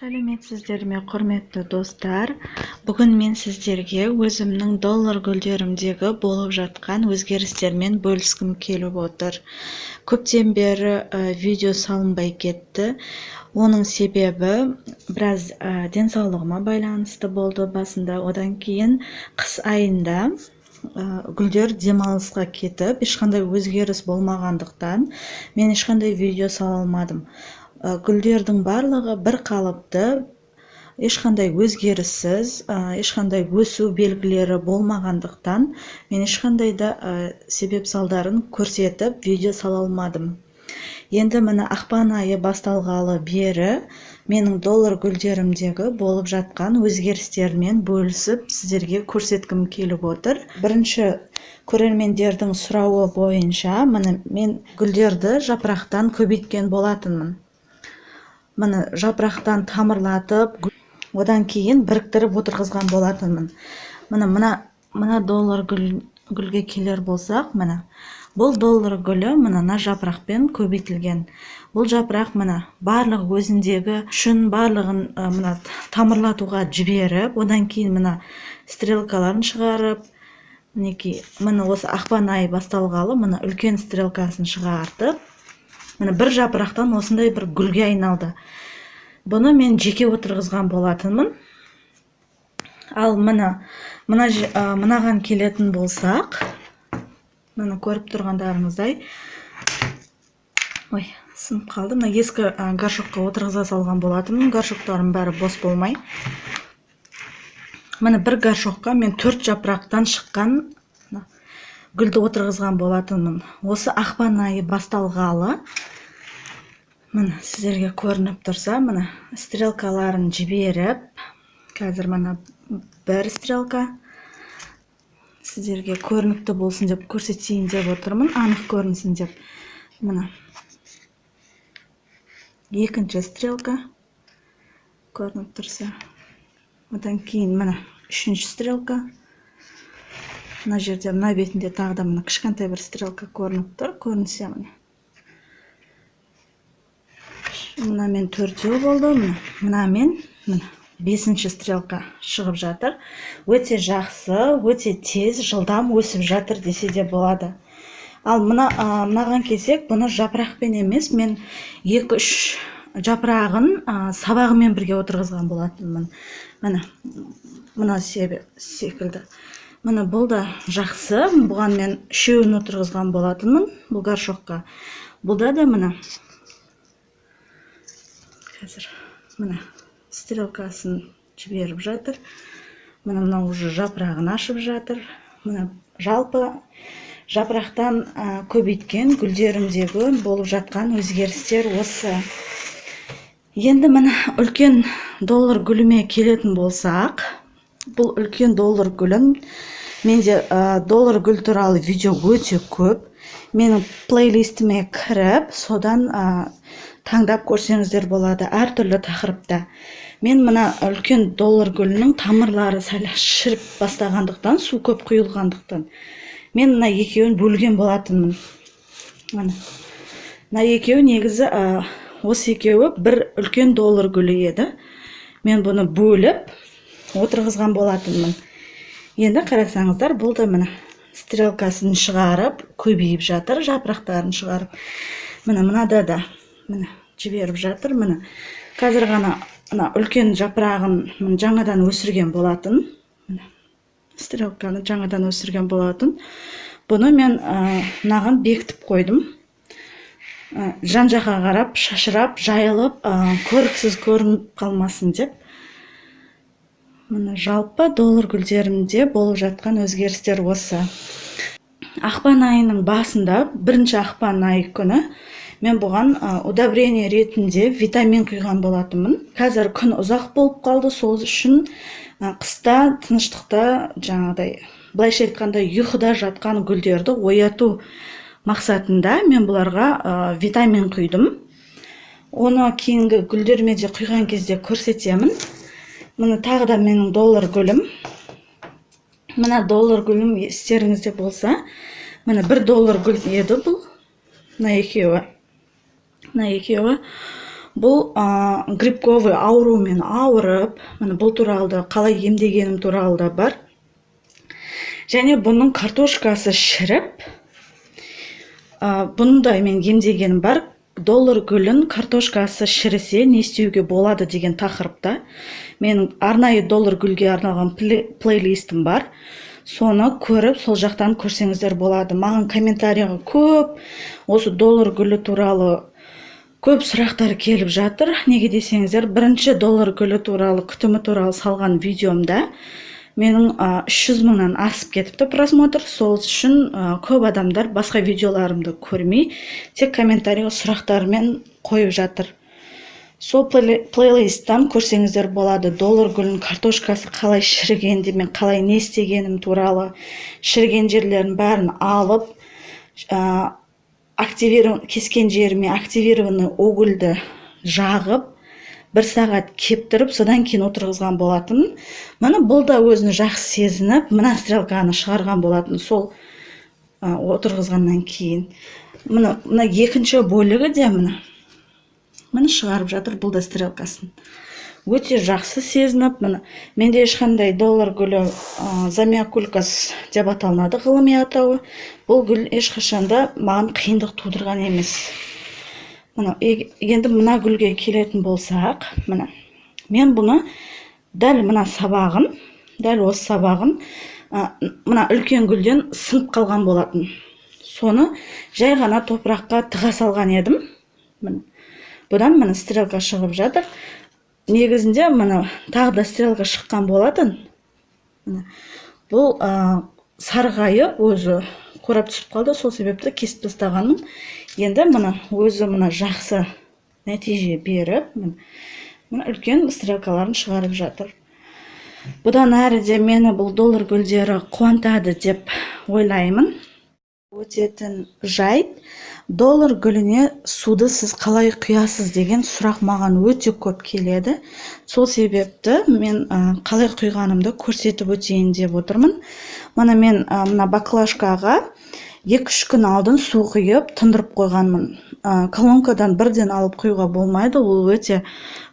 Сәлеметсіздер ме, құрметті достар. Бүгін мен сіздерге өзімнің доллар гүлдерімдегі болып жатқан өзгерістермен бөліскім келіп отыр. Көптен бері видео салынбай кетті. Оның себебі біраз денсаулығыма байланысты болды басында. Одан кейін қыс айында гүлдер демалысқа кетіп, ешқандай өзгеріс болмағандықтан мен ешқандай видео сала алмадым. Гүлдердің барлығы бір қалыпты, ешқандай өзгеріссіз, ешқандай өсу белгілері болмағандықтан мен ешқандай да себеп салдарын көрсетіп видео сала алмадым. Енді міне ақпан айы басталғалы бері менің доллар гүлдерімдегі болып жатқан өзгерістермен бөлісіп сіздерге көрсеткім келіп отыр. Бірінші көрермендердің сұрауы бойынша мен гүлдерді жапырақтан көбейткен болатынмын. Міне жапырақтан тамырлатып, одан кейін біріктіріп отырғызған болатынмын. Мына доллар гүлге келер болсақ, бұл доллар гүлі мына жапырақпен көбейтілген. Бұл жапырақ барлық өзіндегі шын барлығын тамырлатуға жіберіп, одан кейін стрелкаларын шығарып, осы ақпан айы басталғалы үлкен стрелкасын шығартып, бір жапырақтан осындай бір гүлге айналды. Бұны мен жеке отырғызған болатынмын. Ал мынаған келетін болсақ, көріп тұрғандарыңыздай, сынып қалды. Ескі горшокқа отырғыза салған болатынмын. Горшоктарым бәрі бос болмай. Бір горшокқа мен 4 жапырақтан шыққан гүлді отырғызған болатынмын. Осы ақпан айы басталғалы, сіздерге көрініп тұрса, стрелкаларын жіберіп, қазір бір стрелка сіздерге көрінікті болсын деп көрсетейін деп отырмын, анық көрінсін деп. Екінші стрелка көрініп тұрса, одан кейін үшінші стрелка. Мына жерде, мына бетінде тағы да кішкентай бір стрелка көрініп тұр, көрінсе мен 4-еу болды, мен 5-ші стрелка шығып жатыр. Өте жақсы, өте тез, жылдам өсіп жатыр десе де болады. Ал мынаған келсек, бұны жапырақпен емес, мен 2-3 жапырағын сабағымен бірге отырғызған болатынмын. Мына секілді. Бұл да жақсы, бұған мен 3-еуін отырғызған болатынмын, бұл горшокқа. Бұлда да қазір стрелкасын жіберіп жатыр. Уже жапырағын ашып жатыр. Жалпы жапырақтан көбейткен гүлдерімдегі болып жатқан өзгерістер осы. Енді үлкен доллар гүліме келетін болсақ, бұл үлкен доллар гүлім. Менде доллар гүл туралы видео өте көп. Менің плейлистіме кіріп, содан таңдап көрсеңіздер болады, әртүрлі тақырыпта. Мен үлкен доллар гүлінің тамырлары сәл шіріп бастағандықтан, су көп құйылғандықтан, мен екеуін бөлген болатынмын. Екеуі негізі, осы екеуі бір үлкен доллар гүлі еді. Мен бұны бөліп отырғызған болатынмын. Енді қарасаңыздар, бұл да стрелкасын шығарып, көбейіп жатыр, жапырақтарын шығарып. Мынада да жіберіп жатыр. Қазір ғана үлкен жапырағын жаңадан өсірген болатын. Стрелканы жаңадан өсірген болатын. Бұны мен мынаған бекітіп қойдым. Жан жаққа қарап, шашырап, жайылып, көріксіз көрініп қалмасын деп. Жалпы доллар гүлдерімде болып жатқан өзгерістер осы. Ақпан айының басында, 1-ші ақпан айы күні, мен бұған удобрение ретінде витамин құйған болатынмын. Қазір күн ұзақ болып қалды, сол үшін қыста, тыныштықта, былайша айтқанда ұйқыда жатқан гүлдерді ояту мақсатында мен бұларға витамин құйдым. Оны кейінгі гүлдеріме де құйған кезде көрсетемін. Тағы да менің доллар гүлім. Доллар гүлім естеріңізде болса, бір доллар гүл еді бұл. Екеуі. Бұл грибковый аурумен ауырып, міне бұл туралы да қалай емдегенім туралы да бар. Және бұның картошкасы шіріп, бұндай мен емдегенім бар. Доллар гүлін картошкасы шірісе не істеуге болады деген тақырыпта. Менің арнайы доллар гүлге арналған плейлистім бар. Соны көріп, сол жақтан көрсеңіздер болады. Маған комментарийға көп осы доллар гүлі туралы көп сұрақтар келіп жатыр. Неге десеңіздер, бірінші доллар гүлі туралы, күтімі туралы салған видеомда менің 300 мыңнан асып кетіпті просмотр. Сол үшін көп адамдар басқа видеоларымды көрмей, тек комментарийға сұрақтармен қойып жатыр. Сол плейлисттан көрсеңіздер болады. Доллар гүлін картошкасы қалай шірігенде мен қалай не істегенім туралы, шіріген жерлерін бәрін алып, кескен жеріме активированный угольді жағып, 1 сағат кептіріп, содан кейін отырғызған болатын. Міне бұл да өзін жақсы сезініп, мына стрелканы шығарған болатын. Сол отырғызғаннан кейін. Мына екінші бөлігі де міне шығарып жатыр, бұл да стрелкасын. Өте жақсы сезініп, менде ешқандай доллар гүлі замиокулькас деп аталынады ғылыми атауы. Бұл гүл ешқашанда маған қиындық тудырған емес. Енді мына гүлге келетін болсақ, мен бұны дәл мына сабағын, дәл осы сабағын мына үлкен гүлден сынып қалған болатын. Соны жай ғана топыраққа тыға салған едім. Бұдан міне стрелка шығып жатыр. Негізінде тағы да стрелка шыққан болатын. Бұл сарғайып өзі қурап түсіп қалды, сол себепті кесіп тастағаным. Енді өзі жақсы нәтиже беріп, үлкен стрелкаларын шығарып жатыр. Бұдан әрі де мені бұл доллар гүлдері қуантады деп ойлаймын. Өтетін жайт, доллар гүліне суды сіз қалай құясыз деген сұрақ маған өте көп келеді. Сол себепті мен қалай құйғанымды көрсетіп өтейін деп отырмын. Мен баклажкаға 2-3 күн алдын су құйып, тұндырып қойғанмын. Колонкадан бірден алып құюға болмайды, ол өте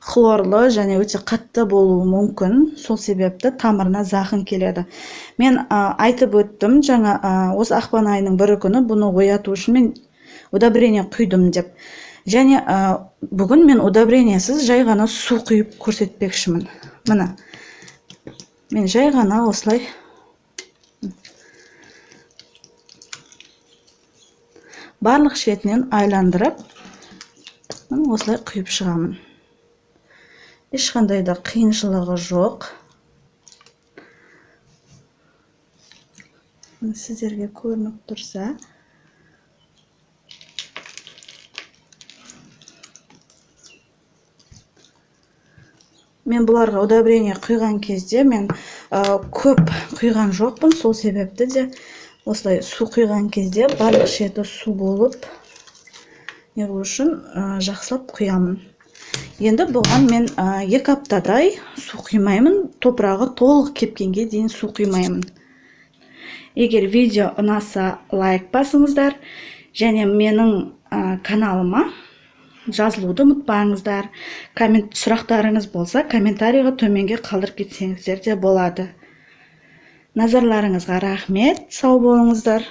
хлорлы және өте қатты болуы мүмкін. Сол себепті тамырына зақым келеді. Мен айтып өттім, жаңа осы ақпан айының 1 күні бұны ояту үшін мен удобрение құйдым деп. Және бүгін мен удобрениесіз жай ғана су құйып көрсетпекшімін. Мен жай ғана осылай барлық шетінен айландырып, осылай құйып шығамын. Ешқандай да қиыншылығы жоқ. Сіздерге көрініп тұрса. Мен бұларға удобрение құйған кезде мен көп құйған жоқпын, сол себепті де осылай су құйған кезде барлық шеті су болып, неғыл үшін жақсылап құямын. Енді бұған мен 2 аптадай су құймаймын, топырағы толық кепкенге дейін су құймаймын. Егер видео ұнаса, лайк басыңыздар, және менің каналыма жазылуды ұмытпаңыздар. Сұрақтарыңыз болса, комментарийға төменге қалдырып кетсеңіздер де болады. Назарларыңызға рахмет, сау болыңыздар.